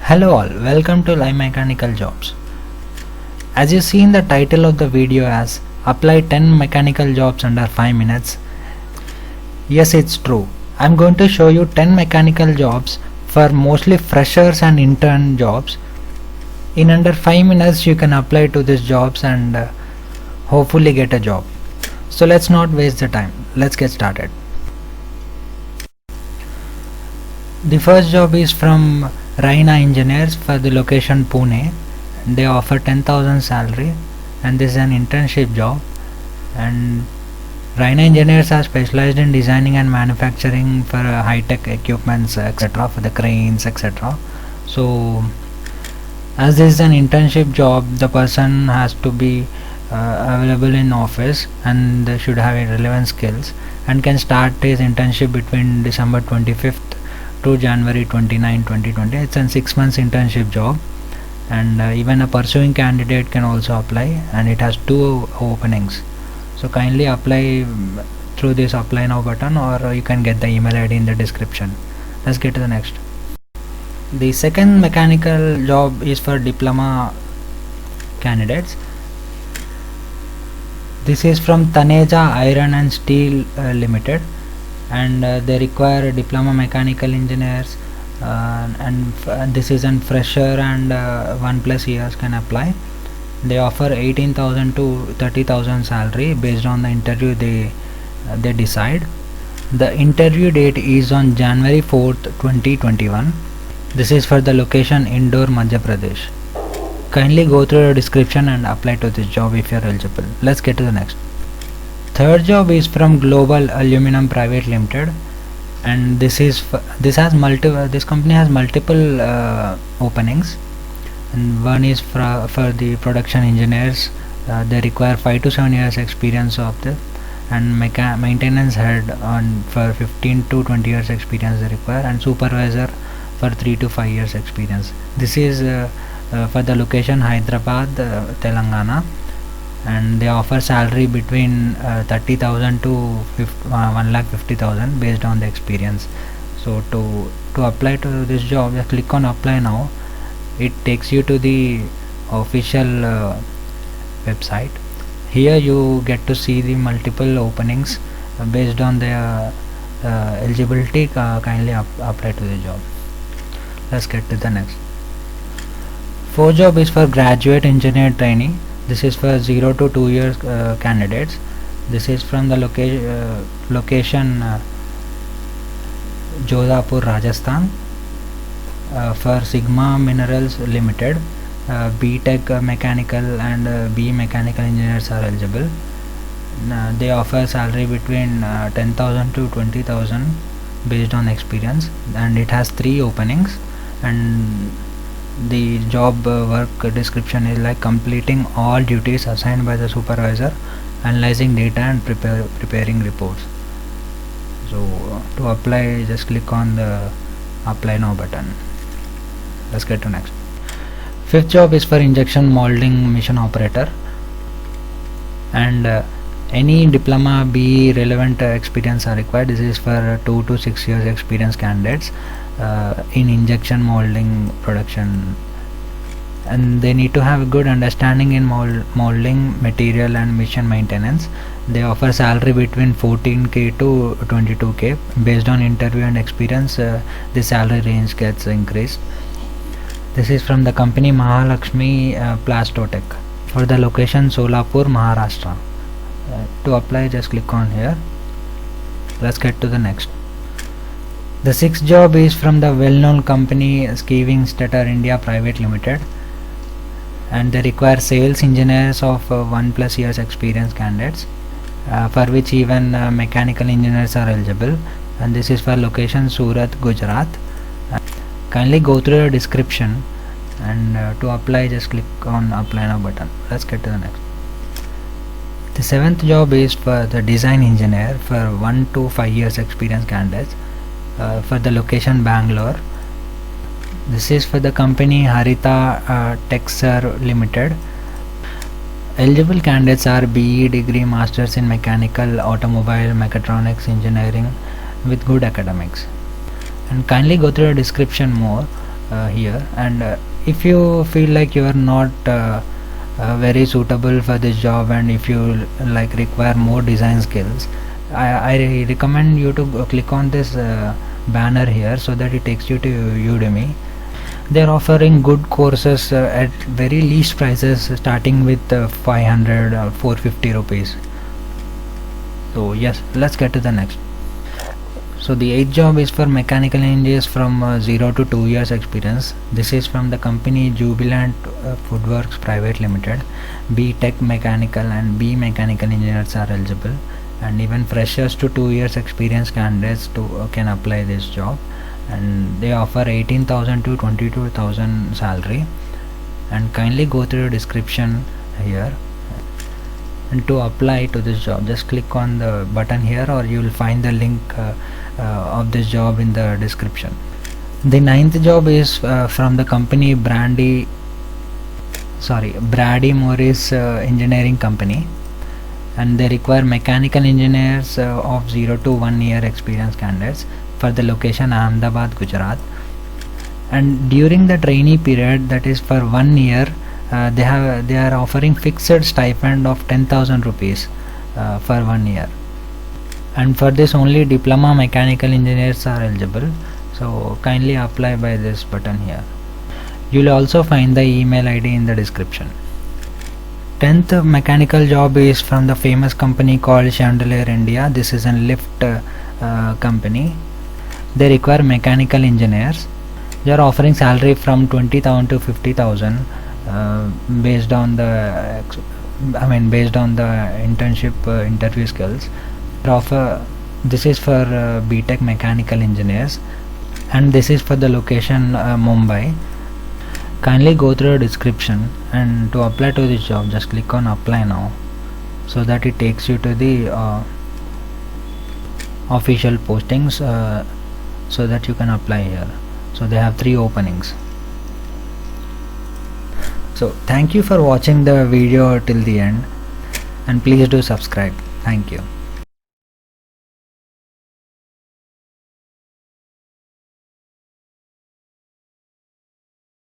Hello all, welcome to Live Mechanical Jobs. As you see in the title of the video as apply 10 mechanical jobs under 5 minutes. Yes, it's true. I'm going to show you 10 mechanical jobs for mostly freshers and intern jobs. In under 5 minutes you can apply to these jobs and hopefully get a job. So let's not waste the time. Let's get started. The first job is from Raina Engineers for the location Pune. They offer 10,000 salary and this is an internship job. And Raina Engineers are specialized in designing and manufacturing for high-tech equipments, etc., for the cranes, etc. So as this is an internship job, the person has to be available in office and they should have relevant skills and can start his internship between December 25th to January 29, 2020. It's a 6 months internship job and even a pursuing candidate can also apply, and it has 2 openings. So kindly apply through this apply now button, or you can get the email ID in the description. Let's get to the next. The second mechanical job is for diploma candidates. This is from Taneja Iron and Steel Limited, and they require diploma mechanical engineers, and this is a fresher and 1+ years can apply. They offer 18,000 to 30,000 salary based on the interview they decide. The interview date is on January 4th 2021. This is for the location Indore, Madhya Pradesh. Kindly go through the description and apply to this job if you are eligible. Let's get to the next. Third job is from Global Aluminum Private Limited, and this company has multiple openings, and one is for the production engineers. They require 5 to 7 years experience of this, and maintenance head for 15 to 20 years experience they require, and supervisor for 3 to 5 years experience. This is for the location Hyderabad, Telangana, and they offer salary between 30,000 to 1,50,000 based on the experience. So to apply to this job, just click on apply now. It takes you to the official website. Here you get to see the multiple openings based on their eligibility. Kindly apply to the job. Let's get to the next. Fourth job is for graduate engineer trainee. This is for 0 to 2 years candidates. This is from the location Jodhpur, Rajasthan, for Sigma Minerals Limited. B.Tech mechanical and B mechanical engineers are eligible. They offer salary between 10,000 to 20,000 based on experience, and it has 3 openings. And the job work description is like completing all duties assigned by the supervisor, analyzing data and preparing reports. So to apply, just click on the apply now button. Let's get to next. Fifth job is for injection molding machine operator, and any diploma B relevant experience are required. This is for 2 to 6 years experience candidates in injection molding production, and they need to have a good understanding in molding material and machine maintenance. They offer salary between 14k to 22k based on interview and experience. The salary range gets increased. This is from the company Mahalakshmi Plastotech for the location Solapur, Maharashtra. To apply, just click on here. Let's get to the next. The sixth job is from the well-known company Skiving Stater India Private Limited, and they require sales engineers of 1+ years experience candidates, for which even mechanical engineers are eligible, and this is for location Surat, Gujarat. Kindly go through the description, and to apply, just click on apply now button. Let's get to the next. The seventh job is for the design engineer for 1 to 5 years experience candidates, for the location Bangalore. This is for the company Harita Texer Limited. Eligible candidates are BE degree, masters in mechanical, automobile, mechatronics engineering with good academics. And kindly go through the description more here. And if you feel like you are not very suitable for this job, and if you like require more design skills, I recommend you to click on this banner here, so that it takes you to Udemy. They're offering good courses at very least prices, starting with 500 or 450 rupees. So yes, let's get to the next. So the 8th job is for mechanical engineers from 0 to 2 years experience. This is from the company Jubilant Foodworks Private Limited. B Tech Mechanical and B Mechanical engineers are eligible, and even freshers to 2 years experience candidates can apply this job. And they offer 18,000 to 22,000 salary. And kindly go through the description here. And to apply to this job, just click on the button here, or you will find the link of this job in the description. The 9th job is from the company Brady Morris Engineering Company, and they require mechanical engineers of 0 to 1 year experience candidates for the location Ahmedabad, Gujarat. And during the trainee period, that is for 1 year, they are offering fixed stipend of 10,000 rupees for 1 year. And for this, only diploma mechanical engineers are eligible, so kindly apply by this button here. You will also find the email ID in the description. 10th mechanical job is from the famous company called Chandelier India. This is a lift company. They require mechanical engineers. They are offering salary from 20,000 to 50,000 based on the internship interview skills. This is for BTech mechanical engineers, and this is for the location Mumbai. Kindly go through the description, and to apply to this job, just click on apply now, so that it takes you to the official postings, so that you can apply here. So they have 3 openings. So thank you for watching the video till the end, and please do subscribe. Thank you.